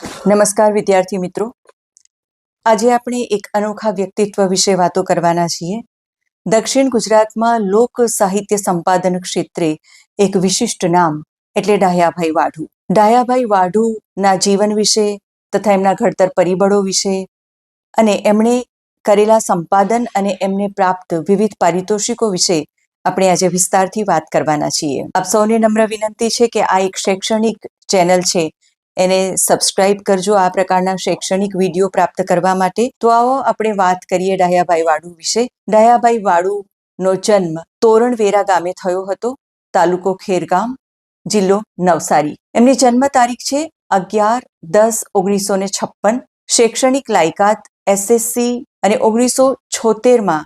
નમસ્કાર વિદ્યાર્થી મિત્રો, આજે આપણે એક અનોખા વ્યક્તિત્વ વિશે વાતો કરવાના છીએ. દક્ષિણ ગુજરાતમાં લોક સાહિત્ય સંપાદન ક્ષેત્રે એક વિશિષ્ટ નામ એટલે ડાહ્યાભાઈ વાઢુ. ડાહ્યાભાઈ વાઢુના જીવન વિશે તથા એમના ઘડતર પરિબળો વિશે અને એમણે કરેલા સંપાદન અને એમને પ્રાપ્ત વિવિધ પારિતોષિકો વિશે આપણે આજે વિસ્તારથી વાત કરવાના છીએ. આપ સૌને નમ્ર વિનંતી છે કે આ એક શૈક્ષણિક ચેનલ છે, એને સબસ્ક્રાઇબ કરજો આ પ્રકારના શૈક્ષણિક વિડીયો પ્રાપ્ત કરવા માટે. તો આવો આપણે વાત કરીએ ડાહ્યાભાઈ વાઢુ વિશે. ડાહ્યાભાઈ વાઢુનો જન્મ તોરણવેરા ગામે થયો હતો, તાલુકો ખેરગામ, જિલ્લો નવસારી. એમની જન્મ તારીખ છે 11-10-1956. શૈક્ષણિક લાયકાત SSC અને 1976માં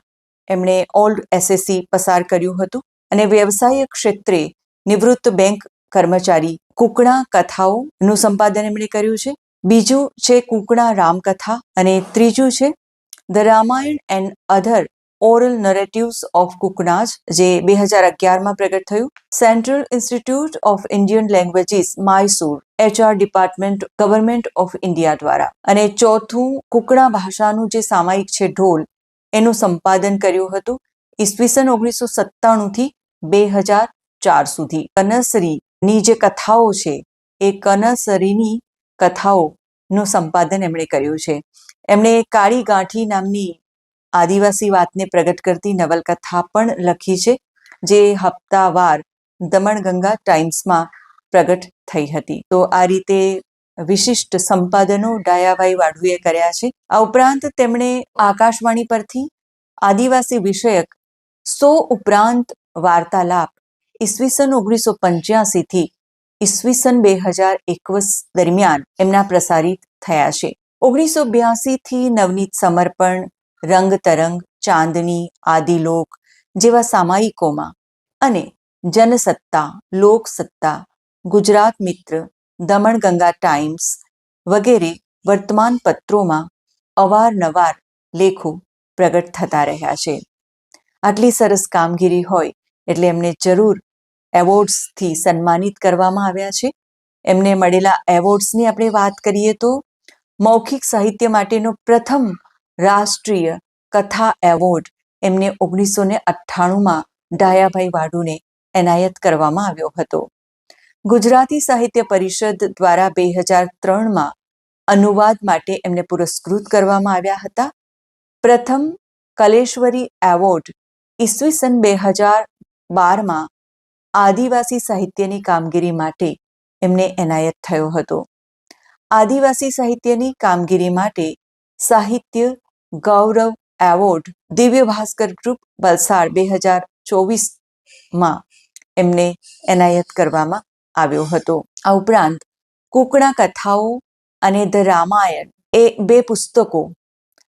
એમણે ઓલ્ડ SSC પસાર કર્યું હતું અને વ્યવસાય ક્ષેત્રે નિવૃત્ત બેંક કર્મચારી. કુકણા કથાઓનું સંપાદન એમણે કર્યું છે. બીજું છે કુકણા રામકથા અને ત્રીજું છે the Ramayana and other oral narratives of Kuknas, જે 2011માં પ્રગટ થયું. Central institute of Indian languages, Mysore, HR department, government of India દ્વારા. અને ચોથું કુકણા ભાષાનું જે સામાયિક છે ઢોલ, એનું સંપાદન કર્યું હતું ઈસવીસન 1997થી 2004 સુધી. કનસરીની જે કથાઓ છે એ કનસરીની કથાઓનું સંપાદન એમણે કર્યું છે. એમણે કાળી ગાંઠી નામની આદિવાસી વાતને પ્રગટ કરતી નવલકથા પણ લખી છે, જે હપ્તાવાર દમણગંગા ટાઈમ્સમાં પ્રગટ થઈ હતી. તો આ રીતે વિશિષ્ટ સંપાદનો ડાહ્યાભાઈ વાઢુએ કર્યા છે. આ ઉપરાંત તેમણે આકાશવાણી પરથી આદિવાસી વિષયક 100 ઉપરાંત વાર્તાલાપ ઈસવીસન 1985થી ઈસવીસન 2021 દરમિયાન એમના પ્રસારિત થયા છે. 1982થી નવનીત સમર્પણ, રંગ તરંગ, ચાંદની, આદિલોક જેવા સામાયિકોમાં અને જનસત્તા, લોકસત્તા, ગુજરાત મિત્ર, દમણગંગા ટાઈમ્સ વગેરે વર્તમાન પત્રોમાં અવારનવાર લેખો પ્રગટ થતા રહ્યા છે. આટલી સરસ કામગીરી હોય એટલે એમને જરૂર એવોર્ડ્સથી સન્માનિત કરવામાં આવ્યા છે. એમને મળેલા એવોર્ડ્સની આપણે વાત કરીએ તો મૌખિક સાહિત્ય માટેનો પ્રથમ રાષ્ટ્રીય કથા એવોર્ડ એમને 1998માં ડાહ્યાભાઈ વાઢુને એનાયત કરવામાં આવ્યો હતો. ગુજરાતી સાહિત્ય પરિષદ દ્વારા 2003માં અનુવાદ માટે એમને પુરસ્કૃત કરવામાં આવ્યા હતા. પ્રથમ કલેશ્વરી એવોર્ડ ઈસવીસન 2012માં આદિવાસી સાહિત્યની કામગીરી માટે એમને એનાયત થયો હતો. આદિવાસી સાહિત્યની કામગીરી માટે સાહિત્ય ગૌરવ એવોર્ડ દિવ્ય ભાસ્કર ગ્રુપ વલસાડ 2024માં એમને એનાયત કરવામાં આવ્યો હતો. આ ઉપરાંત કુકણા કથાઓ અને ધ રામાયણ એ 2 પુસ્તકો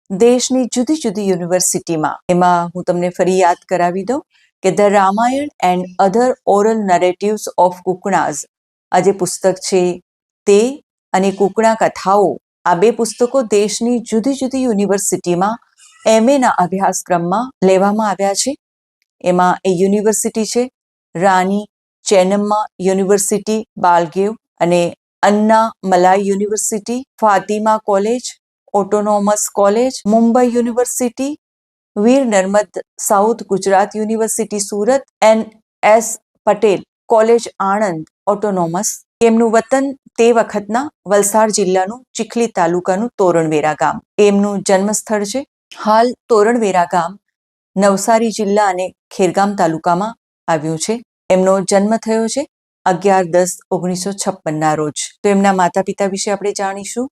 દેશની જુદી જુદી યુનિવર્સિટીમાં, એમાં હું તમને ફરી યાદ કરાવી દઉં કે the Ramayana and other oral narratives of Kuknas, આ જે પુસ્તક છે તે, અને કુકણા કથાઓ, આ 2 પુસ્તકો દેશની જુદી જુદી યુનિવર્સિટીમાં MAના અભ્યાસક્રમમાં લેવામાં આવ્યા છે. એમાં એ યુનિવર્સિટી છે રાની ચેન્નમ્મા યુનિવર્સિટી બાલગેવ અને Annamalai university, Fatima college, autonomous college, Mumbai university, Veer Narmad south Gujarat university Surat, NS Patel college Anand autonomous. એમનું વતન તે વખતના વલસાડ જિલ્લાનું ચીખલી તાલુકાનું તોરણવેરા ગામ એમનું જન્મસ્થળ છે. હાલ તોરણવેરા ગામ નવસારી જિલ્લા અને ખેરગામ તાલુકામાં આવ્યું છે. એમનો જન્મ થયો છે 11-10-1956ના રોજ. તો એમના માતા પિતા વિશે આપણે જાણીશું.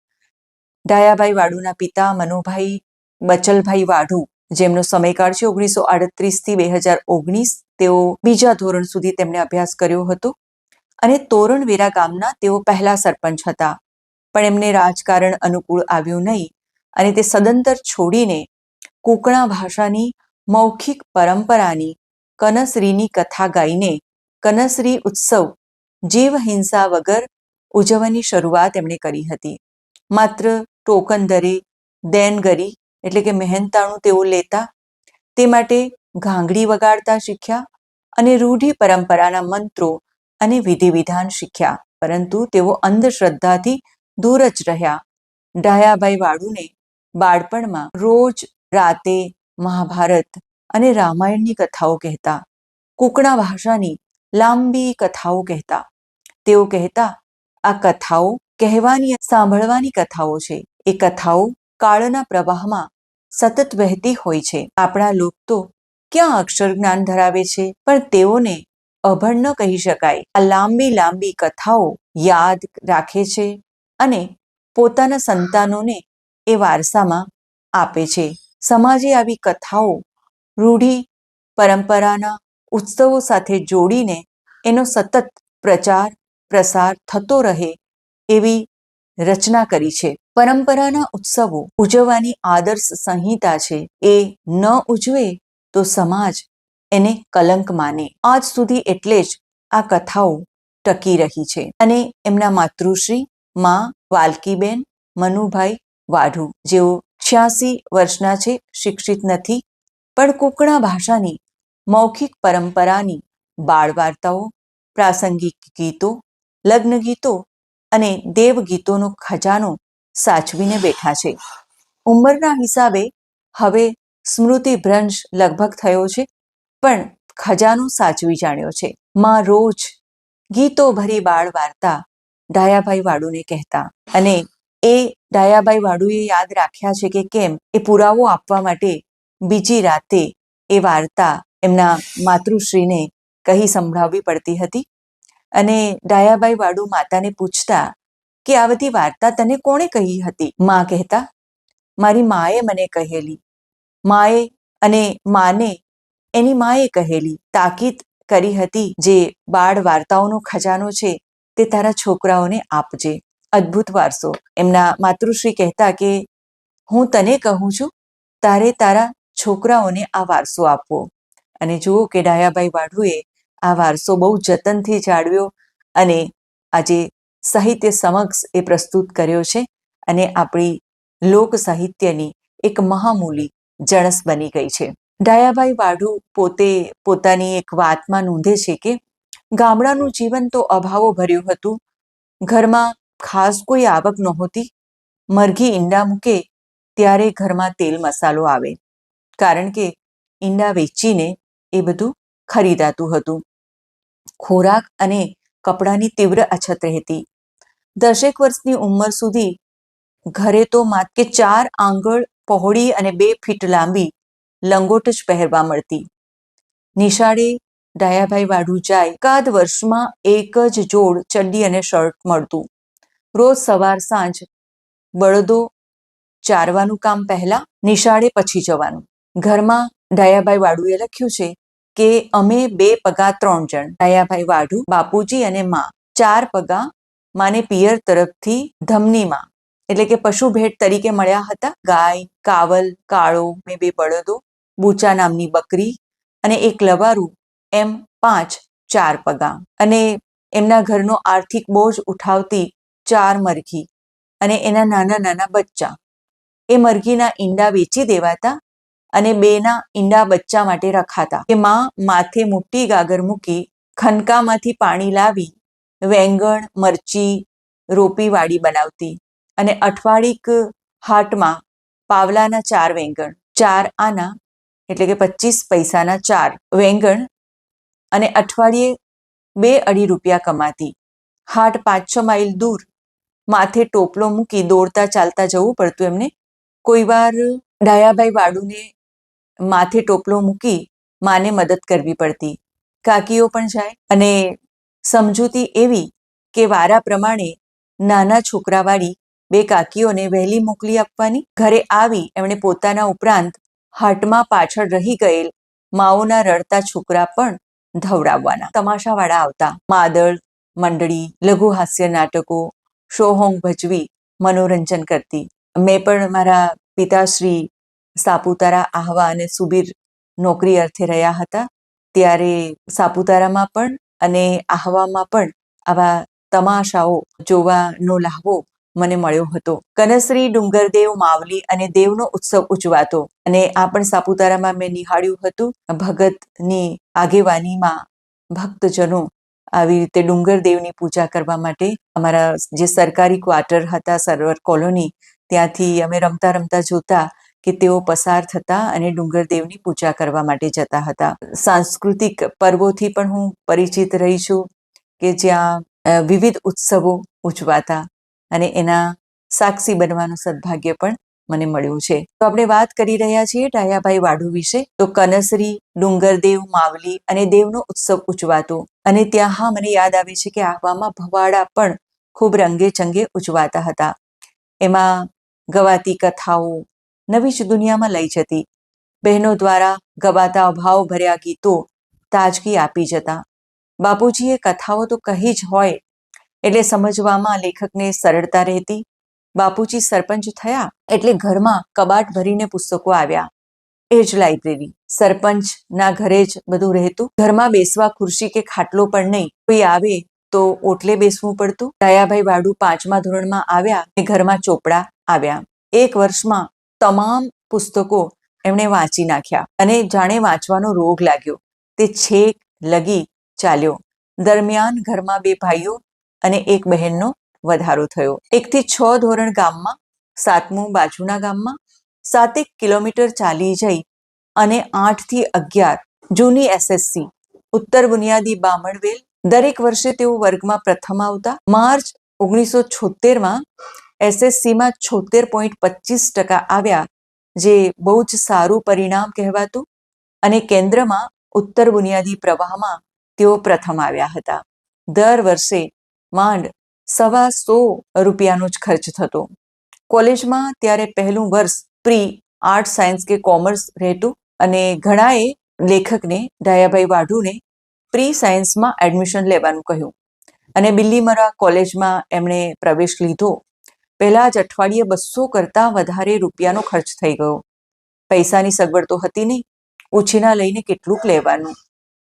ડાહ્યાભાઈ વાઢુના પિતા મનોભાઈ બચલભાઈ વાઢુ, જેમનો સમયકાળ છે 1938થી 2019. તેઓ બીજા ધોરણ સુધી તેમણે અભ્યાસ કર્યો હતો અને તોરણવેરા ગામના તેઓ પહેલા સરપંચ હતા. પણ એમને રાજકારણ અનુકૂળ આવ્યું નહીં અને તે સદંતર છોડીને કુકણા ભાષાની મૌખિક પરંપરાની કનસરીની કથા ગાઈને કનસરી ઉત્સવ જીવ હિંસા વગર ઉજવવાની શરૂઆત એમણે કરી હતી. માત્ર ટોકન દરે દેનગરી એટલે કે મહેનતાણું તેઓ લેતા, તે માટે ઘાંગડી વગાડતા શીખ્યા અને રૂઢિ પરંપરાના મંત્રો અને વિધિ વિધાન શીખ્યા. પરંતુ તેઓ અંધશ્રદ્ધાથી દૂર જ રહ્યા. ડાયાભાઈ વાળુને બાળપણમાં રોજ રાતે મહાભારત અને રામાયણની કથાઓ કહેતા, કુકણા ભાષાની લાંબી કથાઓ કહેતા. તેઓ કહેતા, આ કથાઓ કહેવાની સાંભળવાની કથાઓ છે. એ કથાઓ કાળના પ્રવાહમાં સતત વહેતી હોય છે. આપણા લોક તો ક્યાં અક્ષર જ્ઞાન ધરાવે છે, પણ તેઓને અભણ ન કહી શકાય. આ લાંબી લાંબી કથાઓ યાદ રાખે છે અને પોતાના સંતાનોને એ વારસામાં આપે છે. સમાજે આવી કથાઓ રૂઢિ પરંપરાના ઉત્સવો સાથે જોડીને એનો સતત પ્રચાર પ્રસાર થતો રહે એવી રચના કરી છે. પરંપરાના ઉત્સવો ઉજવવાની આદર્શ સંહિતા છે. એ ન ઉજવે તો સમાજ એને કલંક માને. આજ સુધી એટલે જ આ કથાઓ ટકી રહી છે. અને એમના માતૃશ્રી માં વાલકીબેન મનુભાઈ વાઢુ, જેઓ 86 વર્ષના છે, શિક્ષિત નથી, પણ કુકણા ભાષાની મૌખિક પરંપરાની બાળ વાર્તાઓ, પ્રાસંગિક ગીતો, લગ્ન ગીતો અને દેવગીતોનો ખજાનો સાચવીને બેઠા છે. ઉંમરના હિસાબે હવે સ્મૃતિભ્રંશ લગભગ થયો છે, પણ ખજાનો સાચવી જાણ્યો છે. માં રોજ ગીતો ભરી બાળ વાર્તા ડાયાભાઈ વાળુને કહેતા, અને એ ડાયાભાઈ વાળુએ યાદ રાખ્યા છે કે કેમ, એ પુરાવો આપવા માટે બીજી રાતે એ વાર્તા એમના માતૃશ્રીને કહી સંભળાવવી પડતી હતી. અને ડાયાભાઈ વાળુ માતાને પૂછતા કે આ બધી વાર્તા તને કોણે કહી હતી? માં કહેતા, મારી માએ મને કહેલી. માએ અને માને એની માએ કહેલી, તાકીદ કરી હતી, જે બાળ વાર્તાઓનો ખજાનો છે તે તારા છોકરાઓને આપજે. અદ્ભુત વારસો. એમના માતૃશ્રી કહેતા કે હું તને કહું છું, તારે તારા છોકરાઓને આ વારસો આપવો. અને જુઓ કે ડાયાભાઈ વાઢુએ આ વારસો બહુ જતનથી જાળવ્યો અને આજે સાહિત્ય સમક્ષ એ પ્રસ્તુત કર્યો છે અને આપણી લોક સાહિત્યની એક મહામૂલી જણસ બની ગઈ છે. ડાયાભાઈ વાઢુ પોતે પોતાની એક વાતમાં નોંધે છે કે ગામડાનું જીવન તો અભાવો ભર્યું હતું. ઘરમાં ખાસ કોઈ આવક નહોતી. મરઘી ઈંડા મૂકે ત્યારે ઘરમાં તેલ મસાલો આવે, કારણ કે ઈંડા વેચીને એ બધું ખરીદાતું હતું. ખોરાક અને કપડાની તીવ્ર અછત રહેતી. 10 વર્ષની ઉંમર સુધી ઘરે તો માત્ર 4 આંગળ પહોળી અને 2 ફીટ લાંબી લંગોટ જ પહેરવા મળતી. નિશાળે ડાયાભાઈ વાઢુ જાય, એકાદ વર્ષમાં એક જ જોડ ચડ્ડી અને શર્ટ મળતું. રોજ સવાર સાંજ બળદો ચારવાનું કામ પહેલા, નિશાળે પછી જવાનું. ઘરમાં ડાયાભાઈ વાઢુએ લખ્યું છે કે અમે 2 પગા 3 જણ, ડાયાભાઈ વાઢુ, બાપુજી અને માં. 4 પગા માને પિયર તરફથી ધમનીમાં એટલે કે પશુ ભેટ તરીકે મળ્યા હતા. ગાય, કાવલ, કાળો, 2 બળદો, બુચા નામની બકરી અને 1 લવારું, એમ 5 4 પગા. અને એમના ઘરનો આર્થિક બોજ ઉઠાવતી 4 મરઘી અને એના નાના નાના બચ્ચા. એ મરઘીના ઈંડા વેચી દેવાતા અને 2ના ઈંડા બચ્ચા માટે રખાતા. કે માં માથે મોટી ગાગર મૂકી ખનકામાંથી પાણી લાવી વેંગણ, મરચી, રોપી વાડી બનાવતી અને અઠવાડિક હાટમાં પાવલાના 4 વેંગણ, 4 આના એટલે કે 25 પૈસાના 4 વેંગણ અને અઠવાડિયે 2-2.5 રૂપિયા કમાતી. હાટ 5-6 માઇલ દૂર. માથે ટોપલો મૂકી દોડતા ચાલતા જવું પડતું એમને. કોઈ વાર ડાયાભાઈ વાળુને માથે ટોપલો મૂકી માને મદદ કરવી પડતી. કાકીઓ પણ જાય અને સમજૂતી એવી કે વારા પ્રમાણે નાના છોકરાવાળી 2 કાકીઓને વહેલી મોકલી આપવાની. ઘરે આવી એમણે પોતાના ઉપરાંત હાટમાં પાછળ રહી ગયેલ માઓના રડતા છોકરા પણ ધવડાવવાના. તમાશાવાળા આવતા. માદળ મંડળી, લઘુ હાસ્ય નાટકો, શોહોંગ ભજવી મનોરંજન કરતી. મેં પણ મારા પિતાશ્રી સાપુતારા, આહવા અને સુબીર નોકરી અર્થે રહ્યા હતા, ત્યારે સાપુતારામાં પણ અને આહવામાં પણ આવા તમાશાઓ જોવાનો લહાવો મને મળ્યો હતો. કનસરી, ડુંગરદેવ, માવલી અને દેવનો ઉત્સવ ઉજવાતો અને આ પણ સાપુતારામાં મેં નિહાળ્યું હતું. ભગતની આગેવાનીમાં ભક્તજનો આવી રીતે ડુંગરદેવની પૂજા કરવા માટે અમારા જે સરકારી ક્વાર્ટર હતા સર્વર કોલોની, ત્યાંથી અમે રમતા રમતા જોતા કે તેઓ પસાર થતા અને ડુંગરદેવની પૂજા કરવા માટે જતા હતા. સાંસ્કૃતિક પર્વોથી પણ હું પરિચિત રહી છું કે જ્યાં વિવિધ ઉત્સવો ઉજવાતા અને એના સાક્ષી બનવાનું સદભાગ્ય પણ મને મળ્યું છે. તો આપણે વાત કરી રહ્યા છીએ ડાયાભાઈ વાઢુ વિશે. તો કનસરી, ડુંગરદેવ, માવલી અને દેવનો ઉત્સવ ઉજવાતો અને ત્યાં હા મને યાદ આવે છે કે આહવામાં ભવાડા પણ ખૂબ રંગે ચંગે ઉજવાતા હતા. એમાં ગવાતી કથાઓ નવી જ દુનિયામાં લઈ જતી. બહેનો દ્વારા ગવાતા ભાવભર્યા ગીતો તાજગી આપી જતા. બાપુજીએ કથાઓ તો કહી જ હોય એટલે સમજવામાં લેખકને સરળતા રહેતી. બાપુજી સરપંચ થયા એટલે ઘરમાં કબાટ ભરીને પુસ્તકો આવ્યા. એ જ લાઇબ્રેરી. સરપંચના ઘરે જ બધું રહેતું. ઘરમાં બેસવા ખુરશી કે ખાટલો પણ નહીં. કોઈ આવે તો ઓટલે બેસવું પડતું. ડાયાભાઈ વાઢુ 5મા ધોરણમાં આવ્યા અને ઘરમાં ચોપડા આવ્યા. 1 વર્ષમાં તમામ પુસ્તકો એમણે વાંચી નાખ્યા અને જાણે વાંચવાનો રોગ લાગ્યો. તે છેક લગી ચાલ્યો. દરમિયાન ઘરમાં 2 ભાઈઓ અને 1 બહેનનો વધારો થયો. 1 થી 6 ધોરણ ગામમાં, 7મું બાજુના ગામમાં. 7 કિલોમીટર ચાલી જઈ અને 8 થી 11 જૂની SSC ઉત્તર બુનિયાદી બામણવેલ. દરેક વર્ષે તેઓ વર્ગમાં પ્રથમ આવતા. માર્ચ 1976માં SSCમાં 76.25% આવ્યા, જે બહુ જ સારું પરિણામ કહેવાતું અને કેન્દ્રમાં ઉત્તર બુનિયાદી પ્રવાહમાં તેઓ પ્રથમ આવ્યા હતા. દર વર્ષે માંડ ₹125 જ ખર્ચ થતો. કોલેજમાં ત્યારે પહેલું વર્ષ પ્રી આર્ટ, સાયન્સ કે કોમર્સ રહેતું અને ઘણાએ લેખકને ડાયાભાઈ વાઢુને પ્રી સાયન્સમાં એડમિશન લેવાનું કહ્યું અને બિલ્લીમરા કોલેજમાં એમણે પ્રવેશ લીધો. પહેલા જ અઠવાડિયે 200 કરતાં વધારે રૂપિયાનો ખર્ચ થઈ ગયો. પૈસાની સગવડ તો હતી નહીં. ઉછીના લઈને કેટલુંક લેવાનું,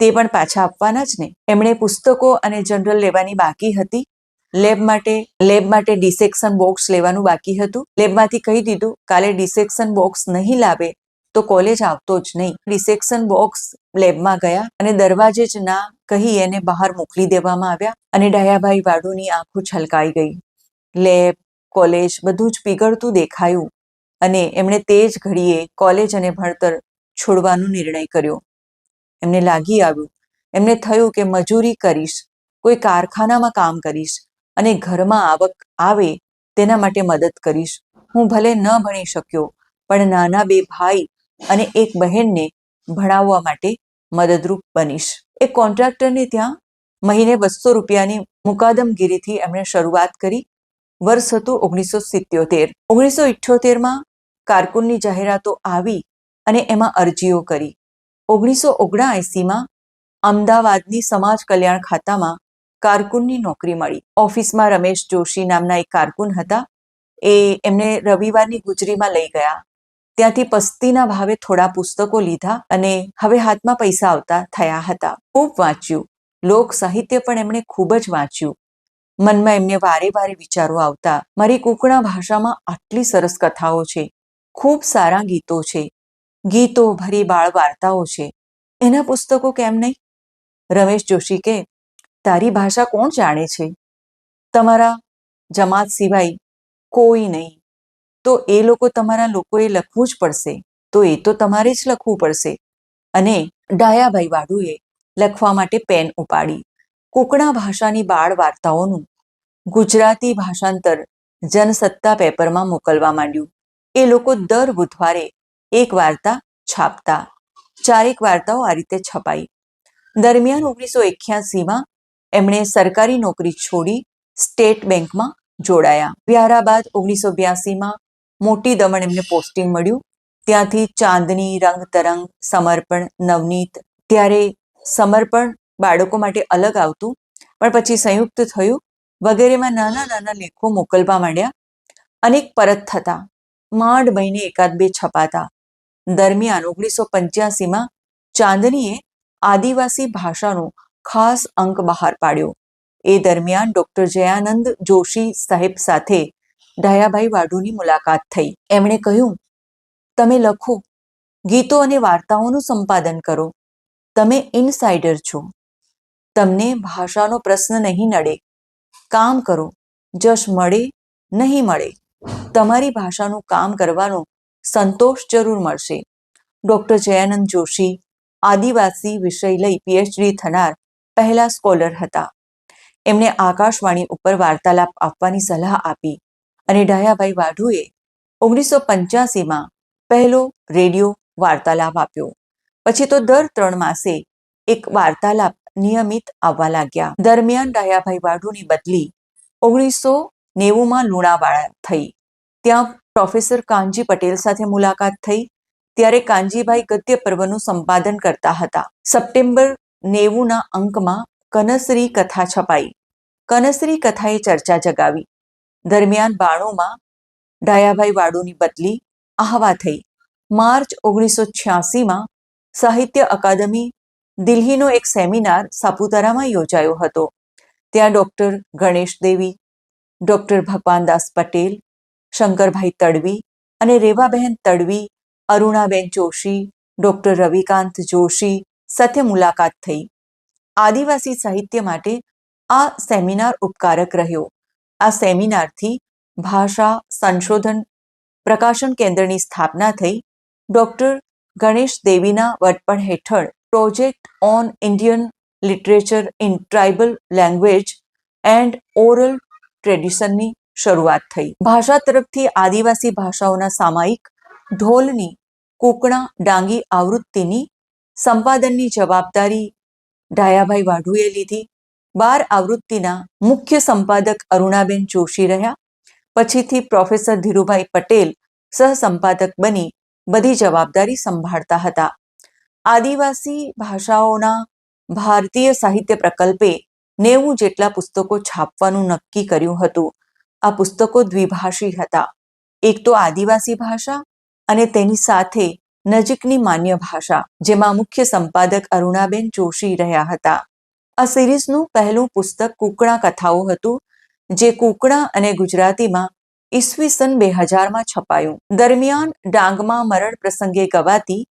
તે પણ પાછા આપવાના જ ને. એમણે પુસ્તકો અને જનરલ લેવાની બાકી હતી. લેબ માટે ડિસેક્શન બોક્સ લેવાનું બાકી હતું. લેબમાંથી કહી દીધું કાલે ડિસેક્શન બોક્સ નહીં લાવે તો કોલેજ આવતો જ નહીં. ડિસેક્શન બોક્સ લેબમાં ગયા અને દરવાજે જ ના કહી એને બહાર મોકલી દેવામાં આવ્યા અને ડાયાભાઈ વાઢુની આંખો છલકાઈ ગઈ. લેબ, કોલેજ બધું જ પીગળતું દેખાયું અને એમણે તે જ ઘડીએ કોલેજ અને ભણતર છોડવાનો નિર્ણય કર્યો. એમને લાગી આવ્યું, એમને થયું કે મજૂરી કરીશ, કોઈ કારખાનામાં કામ કરીશ અને ઘરમાં આવક આવે તેના માટે મદદ કરીશ. હું ભલે ન ભણી શક્યો પણ નાના 2 ભાઈ અને 1 બહેનને ભણાવવા માટે મદદરૂપ બનીશ. એક કોન્ટ્રાક્ટરને ત્યાં મહિને ₹200ની મુકાદમગીરીથી એમણે શરૂઆત કરી. વર્ષ હતું 1977. 1978માં કારકુનની જાહેરાતો આવી અને એમાં અરજીઓ કરી. 1979માં અમદાવાદની સમાજ કલ્યાણ ખાતામાં કારકુનની નોકરી મળી. ઓફિસમાં રમેશ જોશી નામના એક કારકુન હતા. એમને રવિવારની ગુજરીમાં લઈ ગયા. ત્યાંથી પસ્તીના ભાવે થોડા પુસ્તકો લીધા અને હવે હાથમાં પૈસા આવતા થયા હતા. ખૂબ વાંચ્યું. લોક સાહિત્ય પણ એમણે ખૂબ જ વાંચ્યું. મનમાં એમને વારે વારે વિચારો આવતા, મારી કુકણા ભાષામાં આટલી સરસ કથાઓ છે, ખૂબ સારા ગીતો છે, ગીતો ભરી બાળ વાર્તાઓ છે, એના પુસ્તકો કેમ નહીં? રમેશ જોશી કે તારી ભાષા કોણ જાણે છે? તમારા જમાત સિવાય કોઈ નહીં. તો એ લોકો તમારા લોકોએ લખવું જ પડશે. તો એ તો તમારે જ લખવું પડશે. અને ડાયાભાઈ વાઢુએ લખવા માટે પેન ઉપાડી. કુકણા ભાષાની બાળ વાર્તાઓનું ગુજરાતી ભાષાંતર જનસત્તા પેપરમાં મોકલવા માંડ્યું. એ લોકો દર બુધવારે 1 વાર્તા છાપતા. 4 વાર્તાઓ આ રીતે છપાઈ. દરમિયાન 1981માં એમણે સરકારી નોકરી છોડી સ્ટેટ બેંકમાં જોડાયા. વ્યારા બાદ 1982માં મોટી દમણ એમને પોસ્ટિંગ મળ્યું. ત્યાંથી ચાંદની, રંગતરંગ, સમર્પણ, નવનીત. ત્યારે સમર્પણ બાળકો માટે અલગ આવતું પણ પછી સંયુક્ત થયું. વગેરેમાં નાના નાના લેખો મોકલવા માંડ્યા. અનેક પરત થતા. માંડ મહિને 1-2 છપાતા. દરમિયાન 1985માં ચાંદનીએ આદિવાસી ભાષાનો ખાસ અંક બહાર પાડ્યો. એ દરમિયાન ડૉક્ટર જયાનંદ જોશી સાહેબ સાથે ડાયાભાઈ વાઢુની મુલાકાત થઈ. એમણે કહ્યું, તમે લખો, ગીતો અને વાર્તાઓનું સંપાદન કરો. તમે ઇનસાઇડર છો. તમને ભાષાનો પ્રશ્ન નહીં નડે. કામ કરો, જશ મળે નહીં મળે, તમારી ભાષાનું કામ કરવાનો સંતોષ જરૂર મળશે. ડૉક્ટર જયાનંદ જોશી આદિવાસી વિષય લઈ પીએચડી થનાર પહેલા સ્કોલર હતા. એમણે આકાશવાણી ઉપર વાર્તાલાપ આપવાની સલાહ આપી અને ડાયાભાઈ વાઢુએ 1985માં પહેલો રેડિયો વાર્તાલાપ આપ્યો. પછી તો દર 3 માસે એક વાર્તાલાપ નિયમિત આવવા લાગ્યા. દરમિયાન ડાયાભાઈ વાઢુની બદલી 1990માં લુણાવાડા થઈ. ત્યાં પ્રોફેસર કાનજી પટેલ સાથે મુલાકાત થઈ. ત્યારે કાનજીભાઈ ગદ્ય પર્વનું સંપાદન કરતા હતા. સપ્ટેમ્બર 90ના અંકમાં કનસરી કથા છપાઈ. કનસરી કથાએ ચર્ચા જગાવી. દરમિયાન 92માં ડાયાભાઈ વાઢુની બદલી આહવા થઈ. માર્ચ 1986માં સાહિત્ય અકાદમી દિલ્હીનો એક સેમિનાર સાપુતારામાં યોજાયો હતો. ત્યાં ડૉક્ટર ગણેશ દેવી, ડૉક્ટર ભગવાનદાસ પટેલ, શંકરભાઈ તડવી અને રેવાબહેન તડવી, અરુણાબેન જોશી, ડૉક્ટર રવિકાંત જોશી સાથે મુલાકાત થઈ. આદિવાસી સાહિત્ય માટે આ સેમિનાર ઉપકારક રહ્યો. આ સેમિનારથી ભાષા સંશોધન પ્રકાશન કેન્દ્રની સ્થાપના થઈ. ડૉક્ટર ગણેશ દેવીના વડપણ હેઠળ project on Indian literature in tribal language and oral ટ્રેડિશનની શરૂઆત થઈ. ભાષા તરફથી આદિવાસી ભાષાઓના સામાયિક ઢોલની કૂકણા ડાંગી આવૃત્તિની સંપાદનની જવાબદારી ડાયાભાઈ વાઢુએ લીધી. 12 આવૃત્તિના મુખ્ય સંપાદક અરુણાબેન જોશી રહ્યા. પછીથી પ્રોફેસર ધીરુભાઈ પટેલ સહસંપાદક બની બધી જવાબદારી સંભાળતા હતા. આદિવાસી ભાષાઓના ભારતીય સાહિત્ય પ્રકલ્પે 90 જેટલા પુસ્તકો છાપવાનું નક્કી કર્યું હતું. આ પુસ્તકો દ્વિભાષી હતા. એક તો આદિવાસી ભાષા અને તેની સાથે નજીકની માન્ય ભાષા, જેમાં મુખ્ય સંપાદક અરુણાબેન જોશી રહ્યા હતા. આ સિરીઝનું પહેલું પુસ્તક કૂકણા કથાઓ હતું, જે કૂકણા અને ગુજરાતીમાં ઈસવીસન 2000માં છપાયું. દરમિયાન ડાંગમાં મરણ પ્રસંગે ગવાતી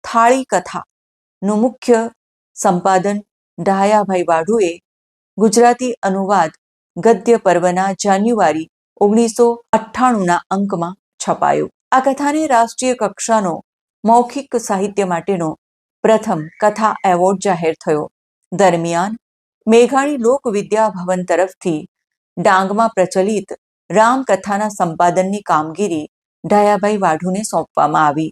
થાળી કથાનું મુખ્ય સંપાદન ડાયાભાઈ વાઢુએ ગુજરાતી અનુવાદ ગદ્ય પર્વના જાન્યુઆરી 1998ના અંકમાં છપાયો. આ કથાને રાષ્ટ્રીય કક્ષાનો મૌખિક સાહિત્ય માટેનો પ્રથમ કથા એવોર્ડ જાહેર થયો. દરમિયાન મેઘાણી લોકવિદ્યા ભવન તરફથી ડાંગમાં પ્રચલિત રામકથાના સંપાદનની કામગીરી ડાયાભાઈ વાઢુને સોંપવામાં આવી.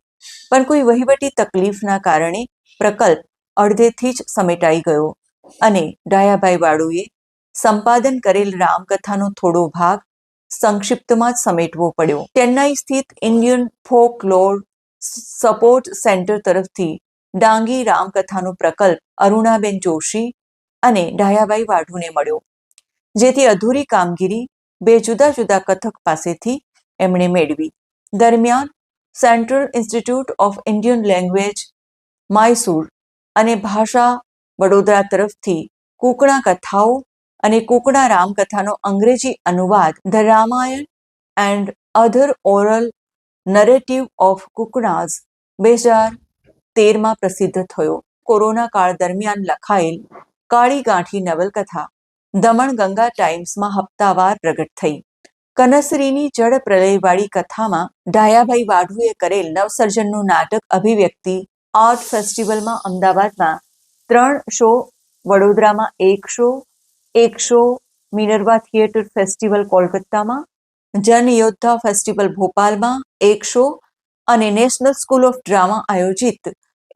પણ કોઈ વહીવટી તકલીફના કારણે પ્રકલ્પ અડધેથી જ સમેટાઈ ગયો અને ડાયાભાઈ વાઢુએ સંપાદન કરેલ રામકથાનો થોડો ભાગ સંક્ષિપ્તમાં જ સમેટવો પડ્યો. ચેન્નાઈ સ્થિત ઇન્ડિયન ફોકલોર સપોર્ટ સેન્ટર તરફથી ડાંગી રામકથાનો પ્રકલ્પ અરુણાબેન જોશી અને ડાયાભાઈ વાઢુને મળ્યો, જેથી અધૂરી કામગીરી 2 જુદા જુદા કથક પાસેથી એમણે મેળવી. દરમિયાન central institute of Indian language Mysore અને ભાષા વડોદરા તરફથી કૂકણા કથાઓ અને કૂકણા રામકથાનો અંગ્રેજી અનુવાદ the Ramayana and other oral narrative of Kuknas 2013માં પ્રસિદ્ધ થયો. કોરોના કાળ દરમિયાન લખાયેલ કાળી ગાંઠી નવલકથા દમણ ગંગા ટાઈમ્સમાં હપ્તાવાર પ્રગટ થઈ. કનસરીની જળ પ્રલયવાળી કથામાં ડાયાભાઈ વાઢુએ કરેલ નવસર્જનનું નાટક અભિવ્યક્તિ આર્ટ ફેસ્ટિવલમાં અમદાવાદમાં 3 શો, વડોદરામાં 1 શો, મિનર્વા થિયેટર ફેસ્ટિવલ કોલકાતામાં, જનયોદ્ધા ફેસ્ટિવલ ભોપાલમાં 1 શો અને નેશનલ સ્કૂલ ઓફ ડ્રામા આયોજિત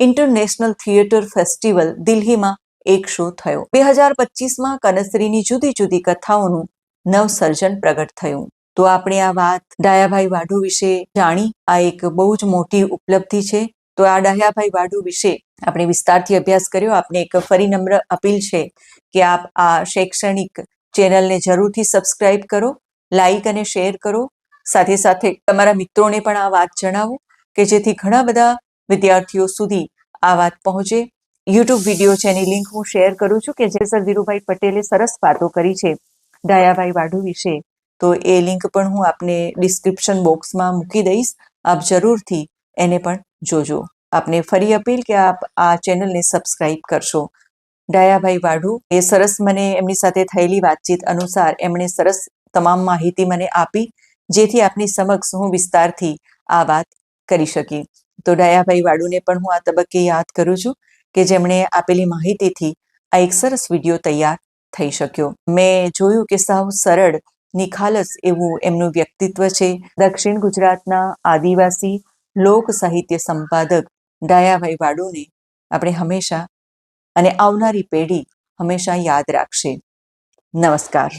ઇન્ટરનેશનલ થિયેટર ફેસ્ટિવલ દિલ્હીમાં 1 શો થયો. 2025માં કનસરીની જુદી જુદી કથાઓનું નવસર્જન પ્રગટ થયું. તો આપણે આ વાત ડાયાભાઈ વાઢુ વિશે જાણી. આ એક બહુ જ મોટી ઉપલબ્ધિ છે. તો આ ડાયાભાઈ વાઢુ વિશે આપણે વિસ્તારથી અભ્યાસ કર્યો. આપને એક ફરી નમ્ર અપીલ છે કે આપ આ શૈક્ષણિક ચેનલને જરૂરથી સબસ્ક્રાઇબ કરો, લાઈક અને શેર કરો. સાથે સાથે તમારા મિત્રોને પણ આ વાત જણાવો કે જેથી ઘણા બધા વિદ્યાર્થીઓ સુધી આ વાત પહોંચે. યુટ્યુબ વિડીયો છે એની લિંક હું શેર કરું છું કે જે સર ધીરુભાઈ પટેલે સરસ વાતો કરી છે ડાયાભાઈ વાઢુ વિશે. તો એ લિંક પણ હું આપને ડિસ્ક્રિપ્શન બોક્સમાં મૂકી દઈશ. આપ જરૂરથી એને પણ જોજો. આપને ફરી અપીલ કે આપ આ ચેનલને સબસ્ક્રાઇબ કરશો. ડાયાભાઈ વાઢુ એ સરસ મને એમની સાથે થયેલી વાતચીત અનુસાર એમણે સરસ તમામ માહિતી મને આપી, જેથી આપની સમક્ષ હું વિસ્તારથી આ વાત કરી શકી. તો ડાયાભાઈ વાઢુને પણ હું આ તબક્કે યાદ કરું છું કે જેમણે આપેલી માહિતીથી આ એક સરસ વિડીયો તૈયાર થઈ શક્યો. મેં જોયું કે સાવ સરળ, નિખાલસ એવું એમનું વ્યક્તિત્વ છે. દક્ષિણ ગુજરાતના આદિવાસી લોક સાહિત્ય સંપાદક ડાયાભાઈ વાઢુને આપણે હંમેશા અને આવનારી પેઢી હંમેશા યાદ રાખશે. નમસ્કાર.